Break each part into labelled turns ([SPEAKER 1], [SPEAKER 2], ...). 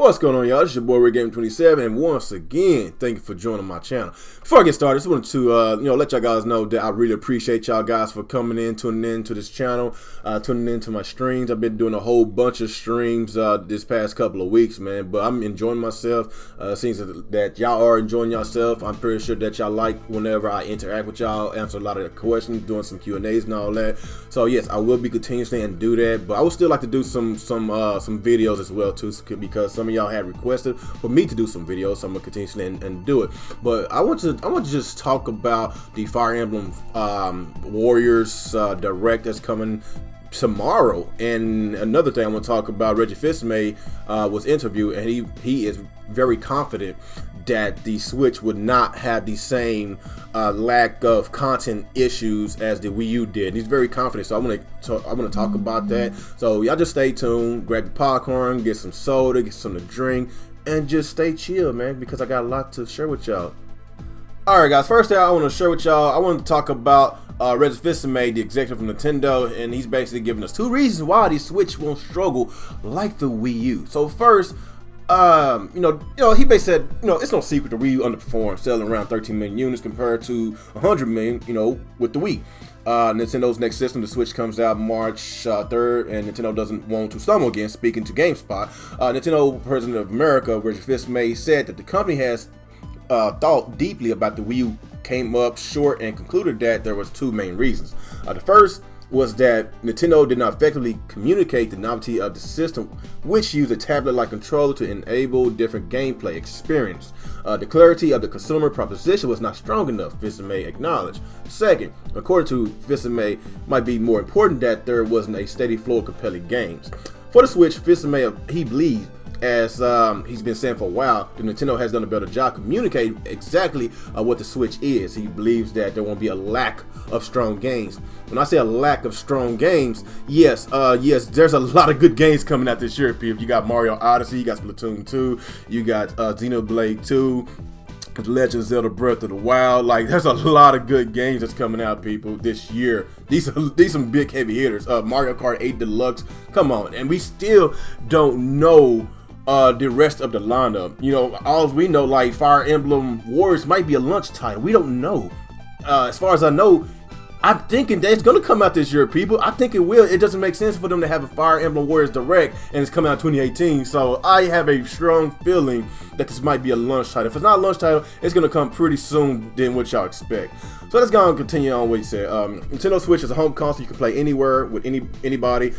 [SPEAKER 1] What's going on, y'all? It's your boy RickGaming27, and once again, thank you for joining my channel. Before I get started, I just wanted to let y'all guys know that I really appreciate y'all guys for coming in, tuning in to this channel, tuning into my streams. I've been doing a whole bunch of streams this past couple of weeks, man, but I'm enjoying myself. Seems that y'all are enjoying yourself. I'm pretty sure that y'all like whenever I interact with y'all, answer a lot of the questions, doing some Q&As and all that. So yes, I will be continuously and do that, but I would still like to do some videos as well too, because some of y'all had requested for me to do some videos, so I'm gonna continuously and do it. But I want to just talk about the Fire Emblem Warriors Direct that's coming tomorrow. And another thing I want to talk about, ActivesiNGaming was interviewed, and he is very confident that the Switch would not have the same lack of content issues as the Wii U did. And he's very confident, so I'm gonna talk about that. So y'all just stay tuned, grab your popcorn, get some soda, get something to drink, and just stay chill, man, because I got a lot to share with y'all. Alright guys, first thing I want to share with y'all, I want to talk about ActivesiNGaming, the executive from Nintendo, and he's basically giving us 2 reasons why the Switch won't struggle like the Wii U. So first, he basically said, it's no secret the Wii U underperformed, selling around 13 million units compared to 100 million, with the Wii. Nintendo's next system, the Switch, comes out March 3rd, and Nintendo doesn't want to stumble again. Speaking to GameSpot, Nintendo President of America, ActivesiNGaming, said that the company has thought deeply about the Wii U, came up short, and concluded that there was 2 main reasons. The first was that Nintendo did not effectively communicate the novelty of the system, which used a tablet-like controller to enable different gameplay experience. The clarity of the consumer proposition was not strong enough, ActivesiNGaming acknowledged. Second, according to ActivesiNGaming, might be more important that there wasn't a steady flow of compelling games. For the Switch, ActivesiNGaming, he believes, as he's been saying for a while, that Nintendo has done a better job communicating exactly what the Switch is. He believes that there won't be a lack of strong games. When I say a lack of strong games, yes, there's a lot of good games coming out this year, people. You got Mario Odyssey, you got Splatoon 2, you got Xenoblade 2, Legend of Zelda Breath of the Wild. Like, there's a lot of good games that's coming out, people, this year. These some big heavy hitters. Mario Kart 8 Deluxe, come on. And we still don't know the rest of the lineup. All we know, like Fire Emblem Warriors might be a launch title. We don't know. As far as I know, I'm thinking that it's gonna come out this year, people. I think it will. It doesn't make sense for them to have a Fire Emblem Warriors Direct and it's coming out 2018. So I have a strong feeling that this might be a launch title. If it's not a launch title, it's gonna come pretty soon than what y'all expect. So let's go and continue on what he said. Nintendo Switch is a home console. You can play anywhere with anybody.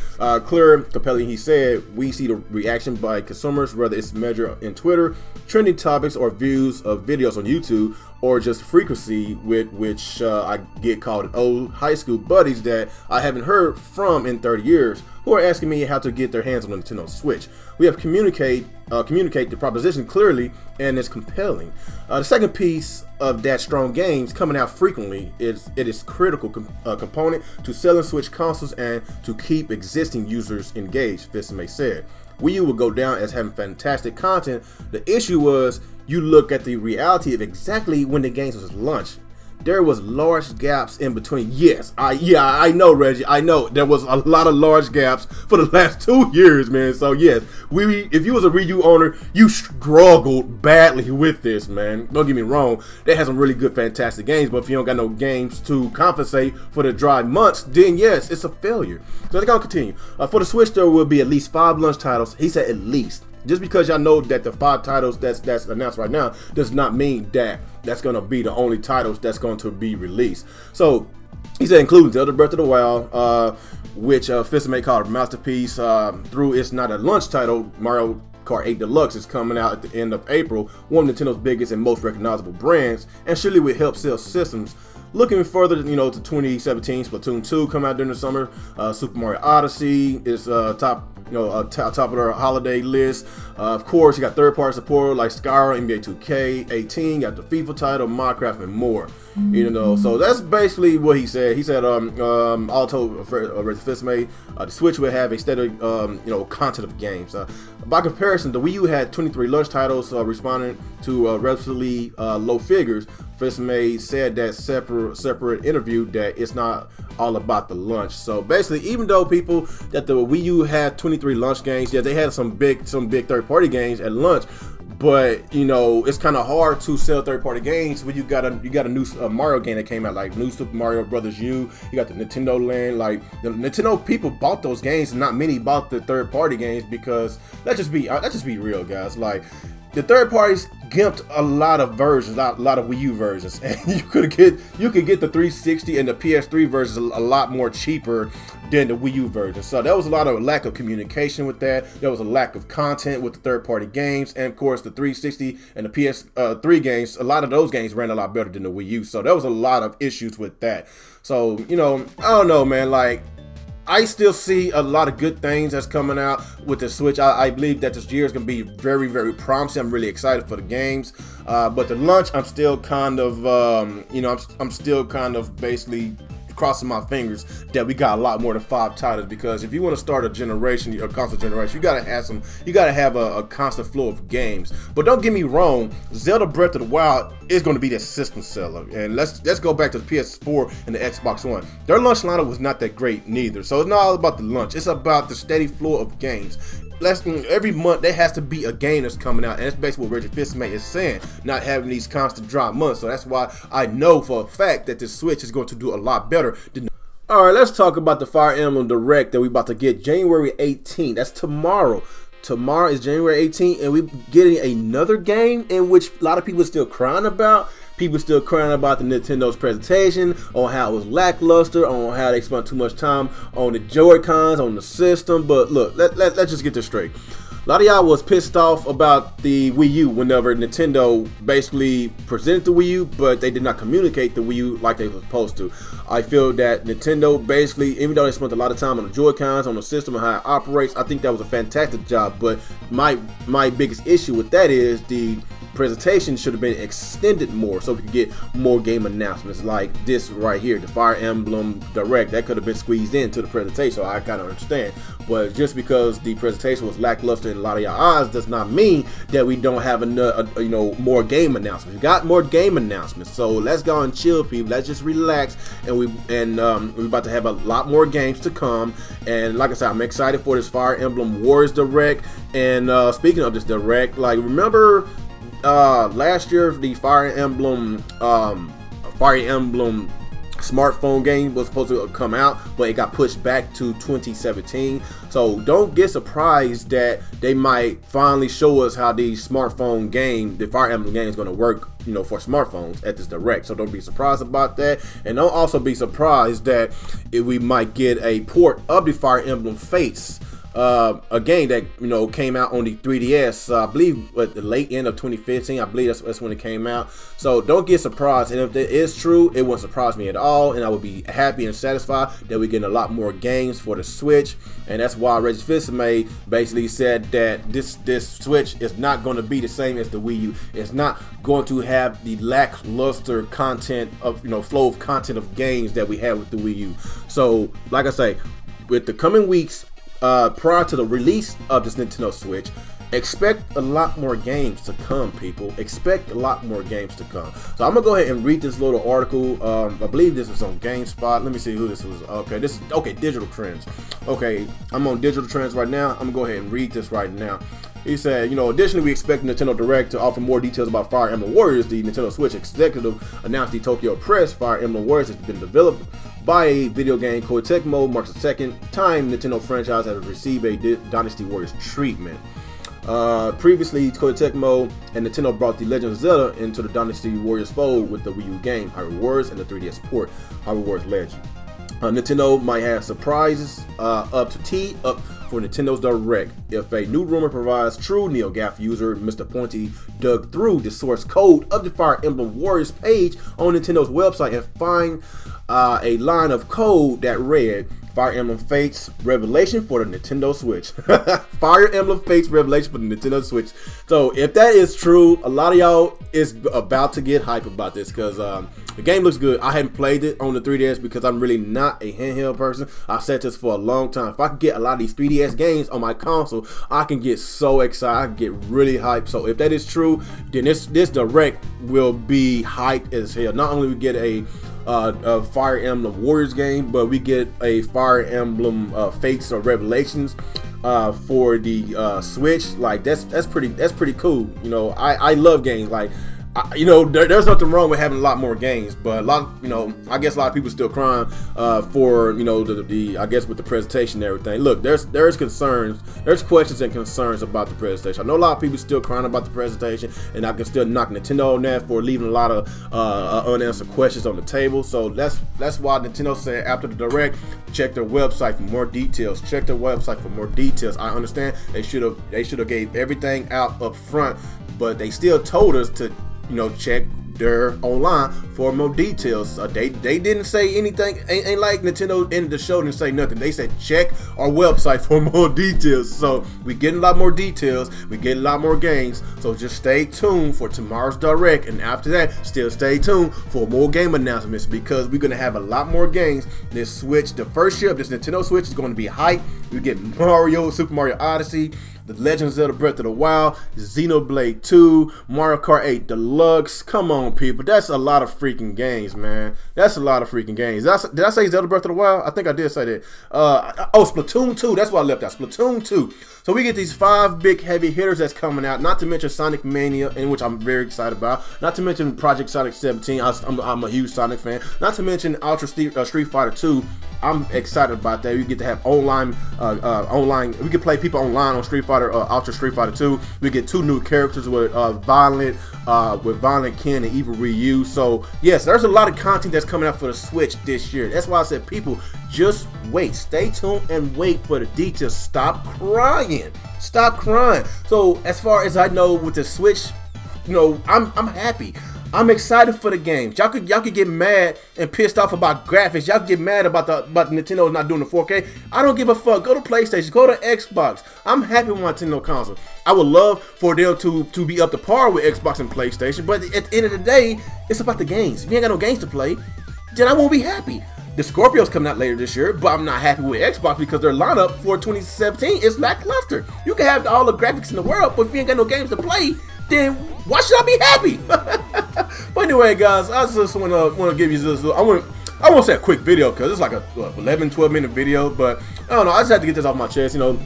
[SPEAKER 1] Clear, compelling, he said. We see the reaction by consumers, whether it's measured in Twitter, trending topics, or views of videos on YouTube, or just frequency with which I get called old high school buddies that I haven't heard from in 30 years, who are asking me how to get their hands on the Nintendo Switch. We have communicate the proposition clearly, and it's compelling. The second piece of that, strong games coming out frequently, it is critical component to selling Switch consoles and to keep existing users engaged, ActivesiNGaming said. Wii U will go down as having fantastic content. The issue was, you look at the reality of exactly when the games was launched. There was large gaps in between. Yes, I know, Reggie. I know there was a lot of large gaps for the last 2 years, man. So yes, if you was a Wii U owner, you struggled badly with this, man. Don't get me wrong. They had some really good, fantastic games, but if you don't got no games to compensate for the dry months, then yes, it's a failure. So let's go continue. For the Switch, there will be at least 5 launch titles. He said at least. Just because y'all know that the 5 titles that's announced right now does not mean that that's going to be the only titles that's going to be released. So he said including Zelda Breath of the Wild, which ActivesiNGaming called a masterpiece. Through it's not a launch title, Mario Kart 8 Deluxe is coming out at the end of April, one of Nintendo's biggest and most recognizable brands, and surely will help sell systems. Looking further, to 2017, Splatoon 2 come out during the summer. Super Mario Odyssey is top of their holiday list. Of course, you got third-party support like Skyrim, NBA 2K18, you got the FIFA title, Minecraft, and more. So that's basically what he said. He said, all told, ActivesiNGaming, the Switch will have a steady, content of games. By comparison, the Wii U had 23 launch titles, responding to relatively low figures. ActivesiNGaming said that separate interview that it's not all about the launch. So basically, even though people that the Wii U had 23 launch games, yeah, they had some big third-party games at launch. But you know, it's kind of hard to sell third-party games when you got a new Mario game that came out, like new Super Mario Brothers U. You got the Nintendo Land. Like the Nintendo people bought those games, and not many bought the third-party games because let's just be real, guys. Like the third parties gimped a lot of versions, a lot of Wii U versions, and you could get the 360 and the PS3 versions a lot more cheaper than the Wii U version. So there was a lot of lack of communication with that. There was a lack of content with the third-party games, and of course the 360 and the PS3 games. A lot of those games ran a lot better than the Wii U. So there was a lot of issues with that. So you know, I don't know, man. Like, I still see a lot of good things that's coming out with the Switch. I believe that this year is going to be very, very promising. I'm really excited for the games. But the launch, I'm still kind of, you know, I'm still kind of basically crossing my fingers that we got a lot more than 5 titles, because if you want to start a generation, a console generation, you gotta have a constant flow of games. But don't get me wrong, Zelda Breath of the Wild is going to be the system seller. And let's go back to the PS4 and the Xbox One. Their launch lineup was not that great neither. So it's not all about the launch, it's about the steady flow of games. Every month there has to be a game that's coming out, and that's basically what Reggie Fils-Aimé is saying, not having these constant drop months. So that's why I know for a fact that the Switch is going to do a lot better than. Alright, let's talk about the Fire Emblem Direct that we about to get January 18th. That's tomorrow. Tomorrow is January 18th, and we're getting another game in which a lot of people are still crying about. People still crying about the Nintendo's presentation, on how it was lackluster, on how they spent too much time on the Joy-Cons, on the system. But look, let's just get this straight. A lot of y'all was pissed off about the Wii U whenever Nintendo basically presented the Wii U, but they did not communicate the Wii U like they were supposed to. I feel that Nintendo basically, even though they spent a lot of time on the Joy-Cons, on the system and how it operates, I think that was a fantastic job. But my biggest issue with that is the presentation should have been extended more, so we could get more game announcements like this right here, the Fire Emblem Direct. That could have been squeezed into the presentation, so I kind of understand. But just because the presentation was lackluster in a lot of y'all eyes does not mean that we don't have enough, you know, more game announcements. We got more game announcements, so let's go and chill, people. Let's just relax, and we're about to have a lot more games to come. And like I said, I'm excited for this Fire Emblem Warriors Direct. And speaking of this Direct, like, remember last year the Fire Emblem smartphone game was supposed to come out, but it got pushed back to 2017. So don't get surprised that they might finally show us how the smartphone game, the Fire Emblem game, is going to work, you know, for smartphones at this Direct. So don't be surprised about that, and don't also be surprised that we might get a port of the Fire Emblem Fates, a game that, you know, came out on the 3DS, I believe at the late end of 2015. I believe that's when it came out. So don't get surprised, and if that is true, it won't surprise me at all, and I would be happy and satisfied that we're getting a lot more games for the Switch. And that's why Reggie Fils-Aimé basically said that this Switch is not going to be the same as the Wii U. It's not going to have the lackluster content of, you know, flow of content of games that we have with the Wii U. So like I say, with the coming weeks, prior to the release of this Nintendo Switch, expect a lot more games to come, people. Expect a lot more games to come. So I'm gonna go ahead and read this little article. I believe this is on GameSpot. Let me see who this was. Okay, this is Digital Trends. Okay, I'm on Digital Trends right now. I'm gonna go ahead and read this right now. He said, you know, additionally, we expect Nintendo Direct to offer more details about Fire Emblem Warriors. The Nintendo Switch executive announced the Tokyo Press Fire Emblem Warriors has been developed by a video game Koei Tecmo. Marks the second time Nintendo franchise has received a Dynasty Warriors treatment. Previously, Koei Tecmo and Nintendo brought the Legend of Zelda into the Dynasty Warriors fold with the Wii U game Hyrule Warriors and the 3DS port Hyrule Warriors Legend. Nintendo might have surprises up for Nintendo's Direct. If a new rumor provides true, NeoGAF user Mr. Pointy dug through the source code of the Fire Emblem Warriors page on Nintendo's website and find a line of code that read, Fire Emblem Fates Revelation for the Nintendo Switch. Fire Emblem Fates Revelation for the Nintendo Switch. So if that is true, a lot of y'all is about to get hype about this, because the game looks good. I haven't played it on the 3DS because I'm really not a handheld person. I've said this for a long time. If I could get a lot of these 3DS games on my console, I can get so excited. I can get really hyped. So if that is true, then this Direct will be hyped as hell. Not only we get a Fire Emblem Warriors game, but we get a Fire Emblem Fates or Revelations for the Switch. Like that's pretty cool. You know, I love games like. You know, there's nothing wrong with having a lot more games, but a lot, you know, I guess a lot of people still crying for, you know, the I guess with the presentation and everything. Look, there's concerns, there's questions and concerns about the presentation. I know a lot of people still crying about the presentation, and I can still knock Nintendo on that for leaving a lot of unanswered questions on the table. So that's why Nintendo said after the Direct, check their website for more details. Check their website for more details. I understand they should have gave everything out up front, but they still told us to, you know, check their online for more details. They didn't say anything. Ain't like Nintendo ended the show didn't say nothing. They said check our website for more details. So we getting a lot more details. We get a lot more games. So just stay tuned for tomorrow's Direct, and after that, still stay tuned for more game announcements, because we're gonna have a lot more games. This Switch, the first year of this Nintendo Switch is going to be hype. We get Mario, Super Mario Odyssey, The Legend of Zelda Breath of the Wild, Xenoblade 2, Mario Kart 8 Deluxe. Come on, people. That's a lot of freaking games, man. That's a lot of freaking games. Did I say Zelda Breath of the Wild? I think I did say that. Oh, Splatoon 2. That's what I left out. Splatoon 2. So we get these 5 big heavy hitters that's coming out. Not to mention Sonic Mania, in which I'm very excited about. Not to mention Project Sonic 17. I'm a huge Sonic fan. Not to mention Ultra Street Fighter 2. I'm excited about that. We get to have online. We can play people online on Street Fighter, Ultra Street Fighter 2. We get 2 new characters with Violent Ken and Evil Ryu. So yes, there's a lot of content that's coming out for the Switch this year. That's why I said, people, just wait. Stay tuned and wait for the details. Stop crying. Stop crying. So as far as I know, with the Switch, you know, I'm happy. I'm excited for the games. Y'all could get mad and pissed off about graphics. Y'all get mad about Nintendo not doing the 4K. I don't give a fuck. Go to PlayStation. Go to Xbox. I'm happy with my Nintendo console. I would love for them to be up to par with Xbox and PlayStation, but at the end of the day, it's about the games. If you ain't got no games to play, then I won't be happy. The Scorpio's coming out later this year, but I'm not happy with Xbox because their lineup for 2017 is lackluster. You can have all the graphics in the world, but if you ain't got no games to play, then why should I be happy? But anyway, guys, I just want to give you this. I want to say a quick video because it's like a 11-12 minute video, but I don't know. I just had to get this off my chest. You know,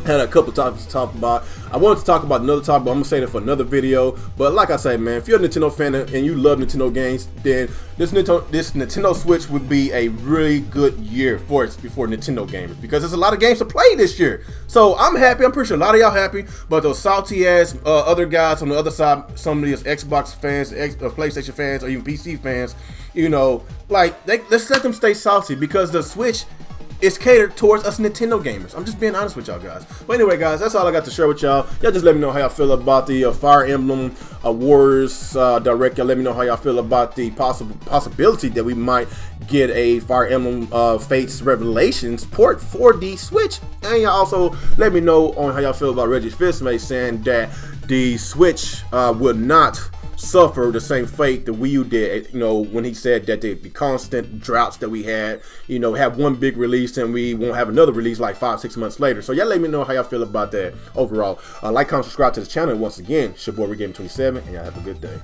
[SPEAKER 1] had a couple topics to talk about. I wanted to talk about another topic, but I'm gonna say that for another video. But like I say, man, if you're a Nintendo fan and you love Nintendo games, then this Nintendo Switch would be a really good year for Nintendo gamers, because there's a lot of games to play this year. So I'm happy. I'm pretty sure a lot of y'all happy. But those salty ass other guys on the other side, some of these Xbox fans, PlayStation fans, or even PC fans, you know, like let's let them stay salty, because the Switch is catered towards us Nintendo gamers. I'm just being honest with y'all guys. But anyway, guys, that's all I got to share with y'all. Y'all just let me know how y'all feel about the Fire Emblem Warriors Direct. Y'all let me know how y'all feel about the possibility that we might get a Fire Emblem Fates Revelations port for the Switch. And y'all also let me know on how y'all feel about Reggie's Fistmate saying that the Switch would not suffer the same fate that Wii U did, you know, when he said that the constant droughts that we had, you know, have one big release and we won't have another release like 5-6 months later. So y'all let me know how y'all feel about that overall. Like, comment, subscribe to the channel. And once again, it's your boy JDauntless, and y'all have a good day.